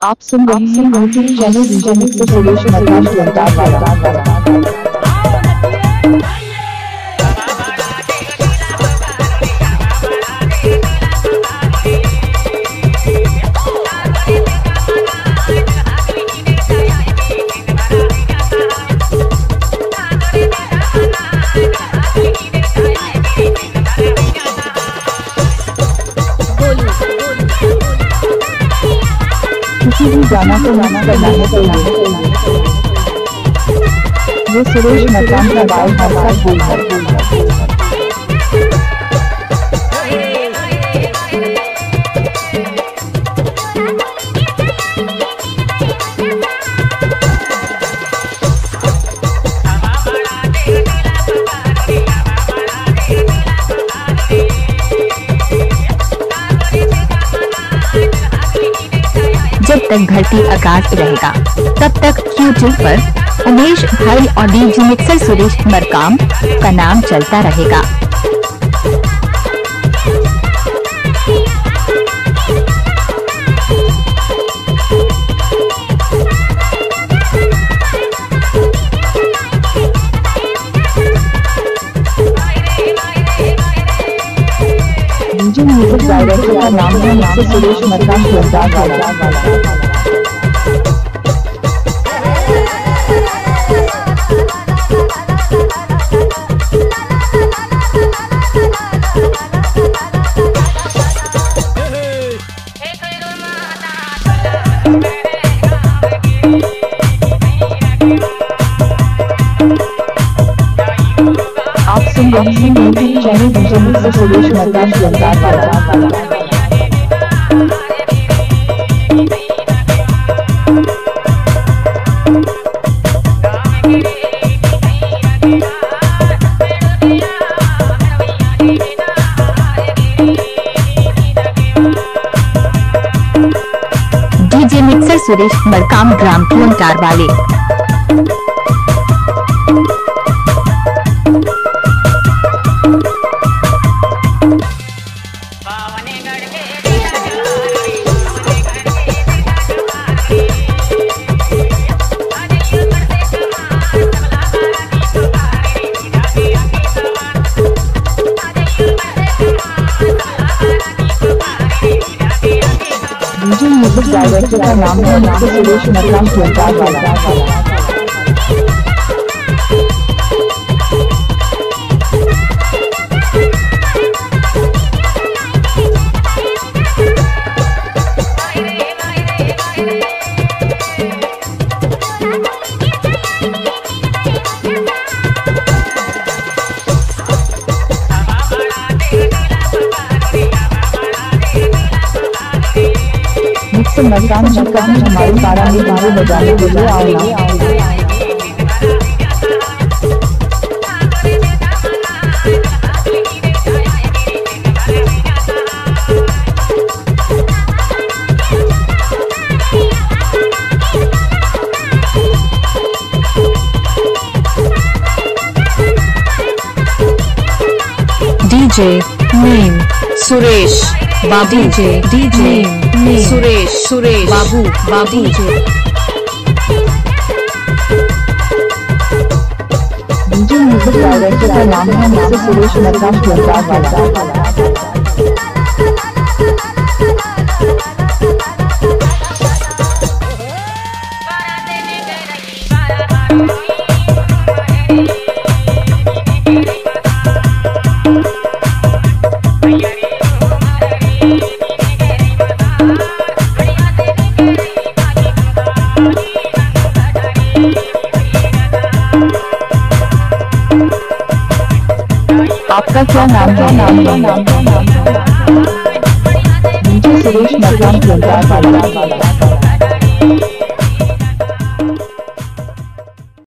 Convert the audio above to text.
आप सुन रहे हैं YouTube channel DJ mix Suresh मकान वाला। किसी भी गाना को गाना बनाने के लिए ये सुरेश मकान का गायक हमारा बोल है। जब तक घटी आकाश रहेगा तब तक यूट्यूब पर उमेश भाई और डीजे मिक्सर सुरेश मरकाम का नाम चलता रहेगा। डीजे म्यूजिक डायरेक्टर का नाम है मिक्सर सुरेश मरकाम वाला। आप सुन रहे हैं YouTube channel DJ mix Suresh मकान वाला। डीजे मिक्सर सुरेश मरकाम ग्राम क्योंटार वाले। डीजे म्यूजिक डायरेक्टर का नाम है मिक्सर सुरेश मकान वाला। मकान मकान हमारे तारा में गाने बजाने के लिए आना। DJ name Suresh Babu DJ Suresh Babu DJ music director का नाम है मिक्सर सुरेश मकान वाला। आपका क्या नाम है? डीजे सुरेश मकान वाला।